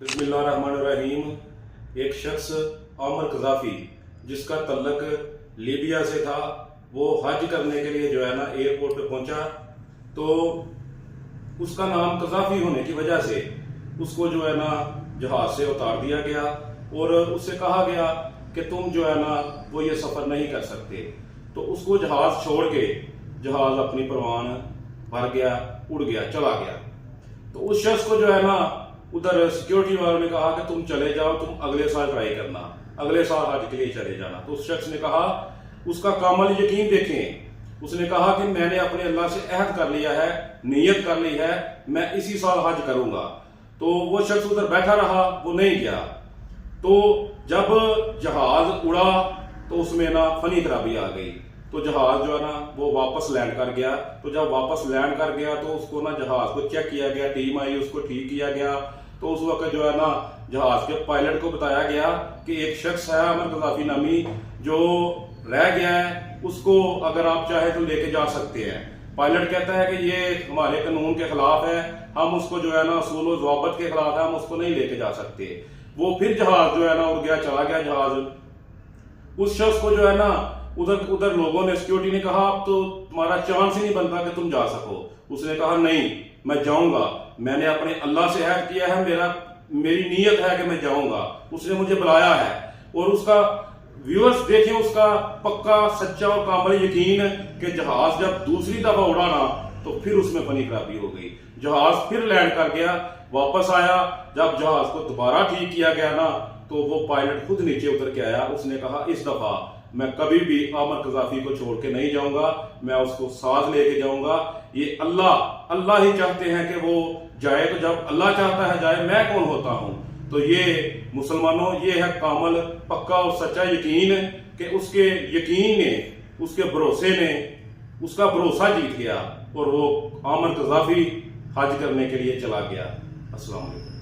बिस्मिल्लाहिर्रहमानिर्रहीम। एक शख्स आमर कज़ाफ़ी जिसका तल्लक लीबिया से था, वो हज करने के लिए जो है ना एयरपोर्ट पे पहुंचा, तो उसका नाम कज़ाफ़ी होने की वजह से उसको जो है ना जहाज से उतार दिया गया और उससे कहा गया कि तुम जो है ना वो ये सफ़र नहीं कर सकते। तो उसको जहाज छोड़ के जहाज अपनी परवान भर गया, उड़ गया, चला गया। तो उस शख्स को जो है ना उधर सिक्योरिटी वालों ने कहा कि तुम चले जाओ, तुम अगले साल ट्राई करना, अगले साल हज के लिए चले जाना। तो उस शख्स ने कहा, उसका कामल यकीन देखें, उसने कहा कि मैंने अपने अल्लाह से अहद कर लिया है, नीयत कर ली है, मैं इसी साल हज करूंगा। तो वो शख्स उधर बैठा रहा, वो नहीं गया। तो जब जहाज उड़ा तो उसमें ना फनी खराबी आ गई, तो जहाज जो है ना वो वापस लैंड कर गया। तो जब वापस लैंड कर गया तो उसको ना जहाज को चेक किया गया, टीम आई, उसको ठीक किया गया। तो उस वक्त जो है ना जहाज के पायलट को बताया गया कि एक शख्स है आमर कज़ाफ़ी नामी जो रह गया है, उसको अगर आप चाहे तो लेके जा सकते हैं। पायलट कहता है कि ये हमारे कानून के खिलाफ है, हम उसको जो है ना असूल व ज़वाबत के खिलाफ है, हम उसको नहीं लेके जा सकते। वो फिर जहाज जो है ना उड़ गया, चला गया जहाज। उस शख्स को जो है ना उधर लोगों ने, सिक्योरिटी ने कहा अब तो तुम्हारा चांस ही नहीं बनता कि तुम जा सको। उसने कहा नहीं, मैं जाऊंगा, मैंने अपने अल्लाह से अहद किया है, मेरी नीयत है कि मैं जाऊंगा, उसने मुझे बुलाया है। और उसका व्यूअर्स देखें, उसका पक्का सच्चा और कामिल यकीन कि जहाज जब दूसरी दफा उड़ा ना तो फिर उसमें फनी खराबी हो गई, जहाज फिर लैंड कर गया, वापस आया। जब जहाज को दोबारा ठीक किया गया ना तो वो पायलट खुद नीचे उतर के आया। उसने कहा इस दफा मैं कभी भी आमर कज़ाफ़ी को छोड़ के नहीं जाऊंगा, मैं उसको साथ लेके जाऊंगा। ये अल्लाह ही चाहते हैं कि वो जाए, तो जब अल्लाह चाहता है जाए, मैं कौन होता हूं। तो ये मुसलमानों, ये है कामल पक्का और सच्चा यकीन कि उसके यकीन ने, उसके भरोसे ने उसका भरोसा जीत गया और वो आमर कज़ाफ़ी हज करने के लिए चला गया। अस्सलाम वालेकुम।